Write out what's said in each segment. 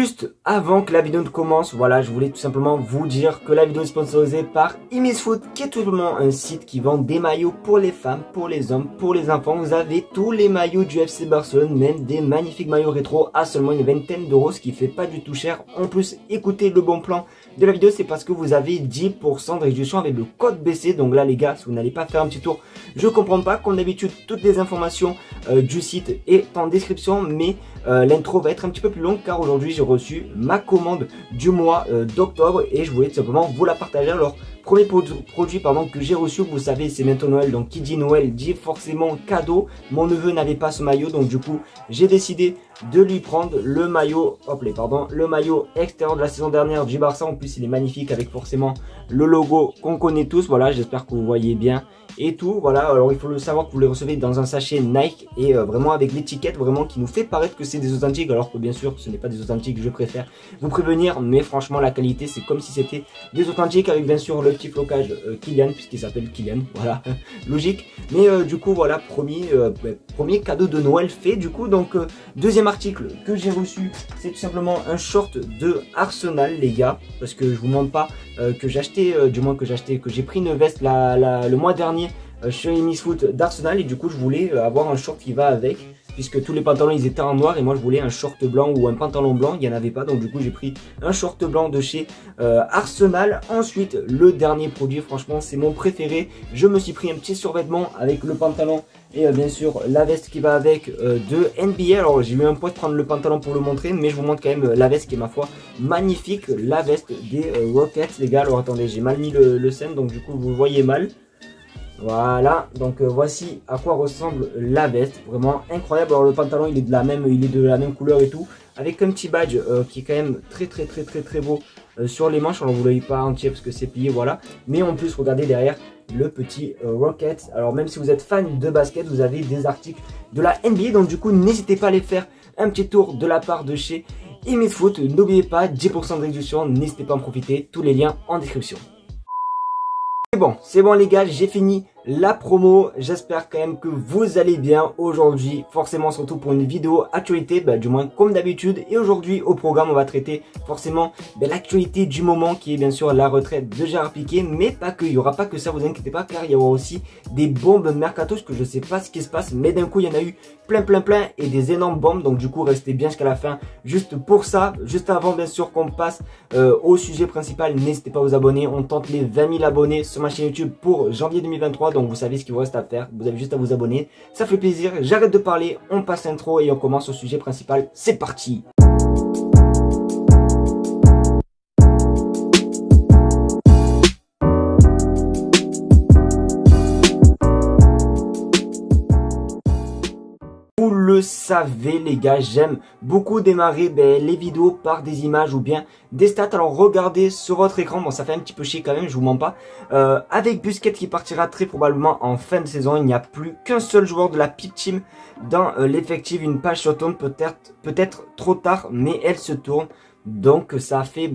Juste avant que la vidéo ne commence, voilà, je voulais tout simplement vous dire que la vidéo est sponsorisée par Imisfoot, qui est tout simplement un site qui vend des maillots pour les femmes, pour les hommes, pour les enfants. Vous avez tous les maillots du FC Barcelone, même des magnifiques maillots rétro à seulement une vingtaine d'euros, ce qui fait pas du tout cher. En plus, écoutez le bon plan de la vidéo, c'est parce que vous avez 10% de réduction avec le code BC. Donc là les gars, si vous n'allez pas faire un petit tour, je comprends pas. Comme d'habitude, toutes les informations du site est en description, mais l'intro va être un petit peu plus longue car aujourd'hui j'ai reçu ma commande du mois d'octobre et je voulais tout simplement vous la partager. Alors premier produit que j'ai reçu, vous savez, c'est bientôt Noël, donc qui dit Noël dit forcément cadeau. Mon neveu n'avait pas ce maillot, donc du coup j'ai décidé de lui prendre le maillot, le maillot extérieur de la saison dernière du Barça. En plus il est magnifique avec forcément le logo qu'on connaît tous. Voilà, j'espère que vous voyez bien et tout. Voilà, alors il faut le savoir que vous les recevez dans un sachet Nike et vraiment avec l'étiquette vraiment qui nous fait paraître que c'est des authentiques, alors que bien sûr ce n'est pas des authentiques. Je préfère vous prévenir, mais franchement la qualité c'est comme si c'était des authentiques, avec bien sûr le petit flocage Kylian, puisqu'il s'appelle Kylian, voilà, logique. Mais du coup voilà, premier cadeau de Noël fait. Du coup donc deuxième article que j'ai reçu, c'est tout simplement un short de Arsenal les gars, parce que je vous montre pas que j'ai acheté, que j'ai pris une veste le mois dernier chez Imisfoot d'Arsenal, et du coup je voulais avoir un short qui va avec, puisque tous les pantalons ils étaient en noir et moi je voulais un short blanc ou un pantalon blanc, il n'y en avait pas, donc du coup j'ai pris un short blanc de chez Arsenal. Ensuite le dernier produit, franchement c'est mon préféré, je me suis pris un petit survêtement avec le pantalon et bien sûr la veste qui va avec de NBA. Alors j'ai eu un poids de prendre le pantalon pour le montrer, mais je vous montre quand même la veste qui est ma foi magnifique, la veste des Rockets les gars. Alors attendez, j'ai mal mis le scène, donc du coup vous voyez mal. Voilà, donc voici à quoi ressemble la veste, vraiment incroyable. Alors le pantalon il est de la même couleur et tout, avec un petit badge qui est quand même très beau sur les manches. Alors vous ne l'avez pas entier parce que c'est plié, voilà. Mais en plus regardez derrière le petit Rocket. Alors même si vous êtes fan de basket, vous avez des articles de la NBA, donc du coup n'hésitez pas à aller faire un petit tour de la part de chez Imisfoot. N'oubliez pas, 10% de réduction, n'hésitez pas à en profiter, tous les liens en description. C'est bon les gars, j'ai fini la promo. J'espère quand même que vous allez bien aujourd'hui. Forcément on se retrouve pour une vidéo actualité, du moins comme d'habitude. Et aujourd'hui au programme on va traiter forcément l'actualité du moment, qui est bien sûr la retraite de Gérard Piqué. Mais pas que, il n'y aura pas que ça, vous inquiétez pas, car il y aura aussi des bombes mercato. Que je sais pas ce qui se passe, mais d'un coup il y en a eu plein et des énormes bombes. Donc du coup restez bien jusqu'à la fin juste pour ça. Juste avant bien sûr qu'on passe au sujet principal, n'hésitez pas à vous abonner. On tente les 20 000 abonnés sur ma chaîne YouTube pour janvier 2023. Donc vous savez ce qu'il vous reste à faire, vous avez juste à vous abonner, ça fait plaisir. J'arrête de parler, on passe l'intro et on commence au sujet principal. C'est parti. Vous le savez les gars, j'aime beaucoup démarrer les vidéos par des images ou bien des stats. Alors regardez sur votre écran, bon ça fait un petit peu chier quand même, je vous mens pas. Avec Busquets qui partira très probablement en fin de saison, il n'y a plus qu'un seul joueur de la Pip Team dans l'effectif. Une page se tourne peut-être trop tard, mais elle se tourne. Donc ça fait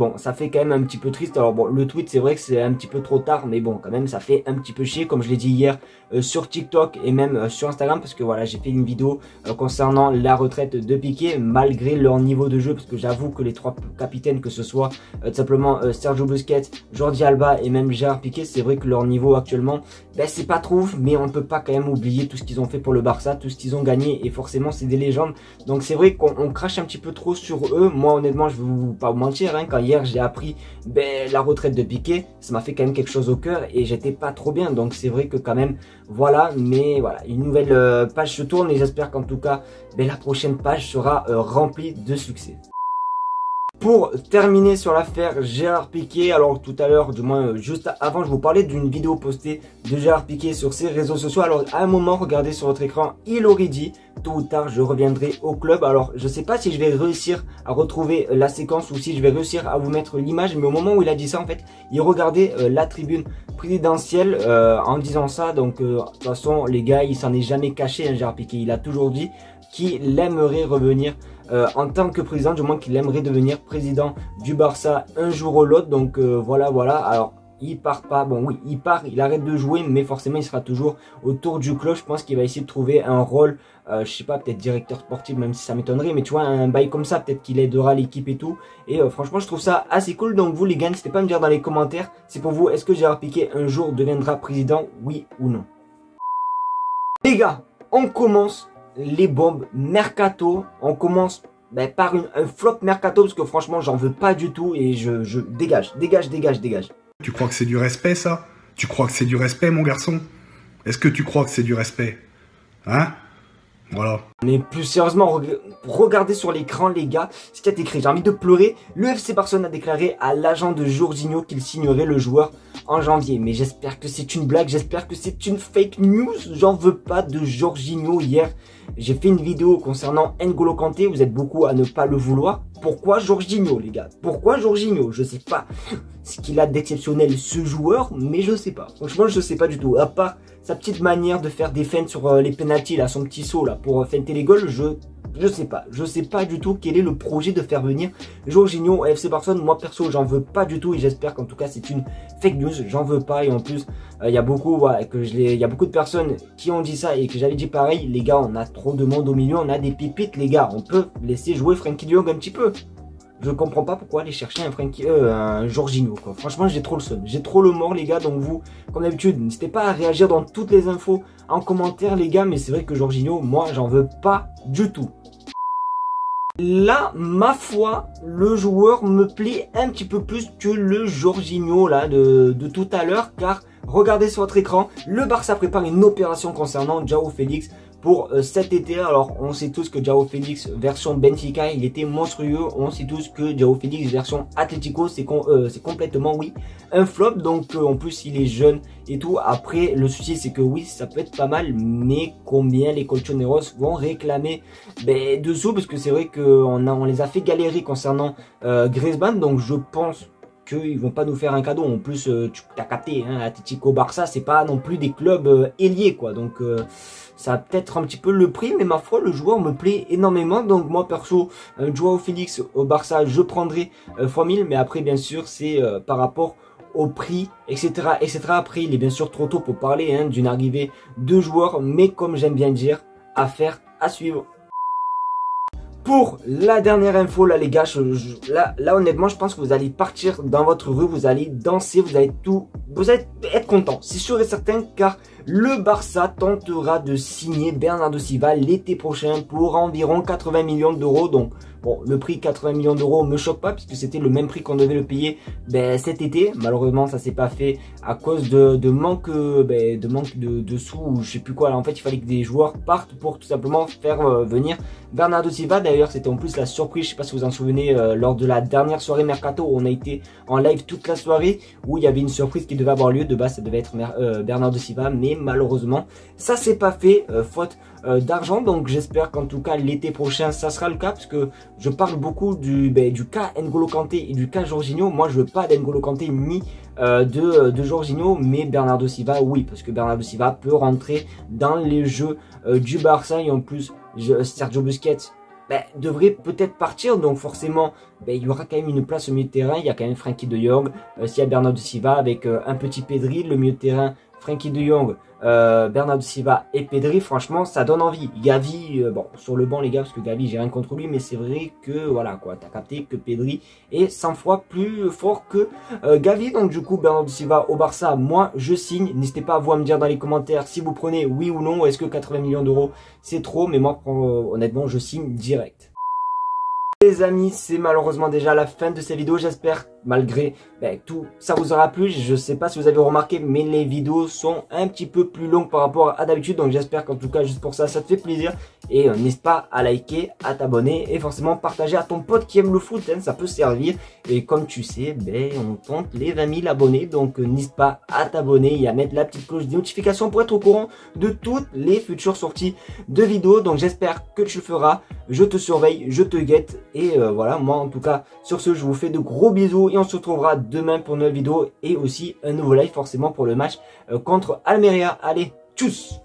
quand même un petit peu triste. Alors bon, le tweet c'est vrai que c'est un petit peu trop tard, mais bon quand même ça fait un petit peu chier, comme je l'ai dit hier sur TikTok et même sur Instagram, parce que voilà, j'ai fait une vidéo concernant la retraite de Piqué malgré leur niveau de jeu, parce que j'avoue que les trois capitaines, que ce soit tout simplement Sergio Busquets, Jordi Alba et même Gérard Piqué, c'est vrai que leur niveau actuellement c'est pas trop ouf, mais on ne peut pas quand même oublier tout ce qu'ils ont fait pour le Barça, tout ce qu'ils ont gagné, et forcément c'est des légendes. Donc c'est vrai qu'on crache un petit peu trop sur eux. Moi honnêtement je vais pas vous mentir, quand hier j'ai appris la retraite de Piqué, ça m'a fait quand même quelque chose au cœur et j'étais pas trop bien. Donc c'est vrai que quand même voilà, mais voilà, une nouvelle page se tourne et j'espère qu'en tout cas la prochaine page sera remplie de succès. Pour terminer sur l'affaire Gérard Piqué, alors tout à l'heure, du moins juste avant, je vous parlais d'une vidéo postée de Gérard Piqué sur ses réseaux sociaux. Alors à un moment, regardez sur votre écran, il aurait dit tôt ou tard je reviendrai au club. Alors je sais pas si je vais réussir à retrouver la séquence ou si je vais réussir à vous mettre l'image, mais au moment où il a dit ça, en fait, il regardait la tribune présidentielle en disant ça. Donc de toute façon les gars, il s'en est jamais caché, Gérard Piqué, il a toujours dit qu'il aimerait revenir en tant que président, du moins qu'il aimerait devenir président du Barça un jour ou l'autre. Donc voilà. Alors il part pas. Bon oui, il part, il arrête de jouer, mais forcément il sera toujours autour du club. Je pense qu'il va essayer de trouver un rôle, je sais pas, peut-être directeur sportif, même si ça m'étonnerait, mais tu vois, un bail comme ça, peut-être qu'il aidera l'équipe et tout. Et franchement, je trouve ça assez cool. Donc vous les gars, n'hésitez pas à me dire dans les commentaires, c'est pour vous, est-ce que Gérard Piqué un jour deviendra président, oui ou non? Les gars, on commence les bombes mercato. On commence par un flop mercato parce que franchement, j'en veux pas du tout et je dégage. Tu crois que c'est du respect, ça? Tu crois que c'est du respect, mon garçon? Est-ce que tu crois que c'est du respect? Hein? Voilà. Mais plus sérieusement, regardez sur l'écran les gars, ce qui a été écrit, j'ai envie de pleurer. Le FC Barcelone a déclaré à l'agent de Jorginho qu'il signerait le joueur en janvier. Mais j'espère que c'est une blague, j'espère que c'est une fake news. J'en veux pas de Jorginho hier. J'ai fait une vidéo concernant N'Golo Kanté, vous êtes beaucoup à ne pas le vouloir. Pourquoi Jorginho les gars? Pourquoi Jorginho? Je sais pas ce qu'il a d'exceptionnel ce joueur, mais je sais pas. Franchement, je sais pas du tout. À part sa petite manière de faire des feintes sur les penalties, là, son petit saut là pour feinter les goals, je sais pas. Je sais pas du tout quel est le projet de faire venir Jorginho au FC Barcelone. Moi perso, j'en veux pas du tout et j'espère qu'en tout cas c'est une fake news. J'en veux pas et en plus il y a beaucoup, voilà, il y a beaucoup de personnes qui ont dit ça et que j'avais dit pareil. Les gars, on a trop de monde au milieu, on a des pépites les gars. On peut laisser jouer Frenkie de Jong un petit peu. Je comprends pas pourquoi aller chercher un Jorginho quoi. Franchement, j'ai trop le seum, j'ai trop le mort les gars. Donc vous, comme d'habitude, n'hésitez pas à réagir dans toutes les infos en commentaire les gars. Mais c'est vrai que Jorginho, moi, j'en veux pas du tout. Là, ma foi, le joueur me plaît un petit peu plus que le Jorginho là de tout à l'heure. Car regardez sur votre écran, le Barça prépare une opération concernant João Félix pour cet été. Alors on sait tous que João Félix version Benfica il était monstrueux. On sait tous que João Félix version Atlético c'est complètement oui un flop. Donc en plus il est jeune et tout. Après le souci c'est que oui ça peut être pas mal, mais combien les Colchoneros vont réclamer dessous, parce que c'est vrai qu'on les a fait galérer concernant Griezmann. Donc je pense qu'ils vont pas nous faire un cadeau. En plus tu as capté hein, Atlético Barça c'est pas non plus des clubs ailiers quoi. Donc ça va peut-être un petit peu le prix, mais ma foi le joueur me plaît énormément. Donc moi perso João Félix au Barça je prendrai x1000, mais après bien sûr c'est par rapport au prix, etc., etc. Après il est bien sûr trop tôt pour parler hein, d'une arrivée de joueurs, mais comme j'aime bien dire, affaire à suivre. Pour la dernière info là les gars, là honnêtement je pense que vous allez partir dans votre rue, vous allez danser, vous allez être content, c'est sûr et certain, car le Barça tentera de signer Bernardo Silva l'été prochain pour environ 80 millions d'euros. Donc bon, le prix 80 millions d'euros me choque pas puisque c'était le même prix qu'on devait le payer cet été. Malheureusement ça s'est pas fait à cause de manque de sous ou je sais plus quoi. Là, en fait il fallait que des joueurs partent pour tout simplement faire venir Bernardo Silva. D'ailleurs c'était en plus la surprise, je sais pas si vous en souvenez, lors de la dernière soirée Mercato où on a été en live toute la soirée, où il y avait une surprise qui devait avoir lieu. De base ça devait être Bernardo Silva, mais malheureusement ça s'est pas fait faute d'argent. Donc j'espère qu'en tout cas l'été prochain ça sera le cas, parce que je parle beaucoup du cas N'Golo Kanté et du cas Jorginho. Moi je veux pas d'N'Golo Kanté ni de Jorginho, mais Bernardo Silva oui, parce que Bernardo Silva peut rentrer dans les jeux du Barça. Et en plus Sergio Busquets devrait peut-être partir, donc forcément il y aura quand même une place au milieu de terrain. Il y a quand même Frenkie de Jong, s'il y a Bernardo Silva avec un petit Pedri, le milieu de terrain Frenkie de Jong, Bernardo Silva et Pedri, franchement ça donne envie. Gavi, bon sur le banc les gars, parce que Gavi j'ai rien contre lui, mais c'est vrai que voilà quoi, t'as capté que Pedri est 100 fois plus fort que Gavi. Donc du coup Bernardo Silva au Barça, moi je signe. N'hésitez pas à vous à me dire dans les commentaires si vous prenez oui ou non, est-ce que 80 millions d'euros c'est trop, mais moi honnêtement je signe direct. Les amis, c'est malheureusement déjà la fin de cette vidéo. J'espère malgré tout ça vous aura plu. Je sais pas si vous avez remarqué, mais les vidéos sont un petit peu plus longues par rapport à d'habitude. Donc j'espère qu'en tout cas juste pour ça, ça te fait plaisir. Et n'hésite pas à liker, à t'abonner et forcément partager à ton pote qui aime le foot, hein, ça peut servir. Et comme tu sais, on tente les 20 000 abonnés. Donc n'hésite pas à t'abonner et à mettre la petite cloche des notifications pour être au courant de toutes les futures sorties de vidéos. Donc j'espère que tu le feras. Je te surveille, je te guette. Et voilà, moi en tout cas, sur ce, je vous fais de gros bisous. Et on se retrouvera demain pour une nouvelle vidéo. Et aussi un nouveau live forcément pour le match contre Almeria. Allez, tchuss!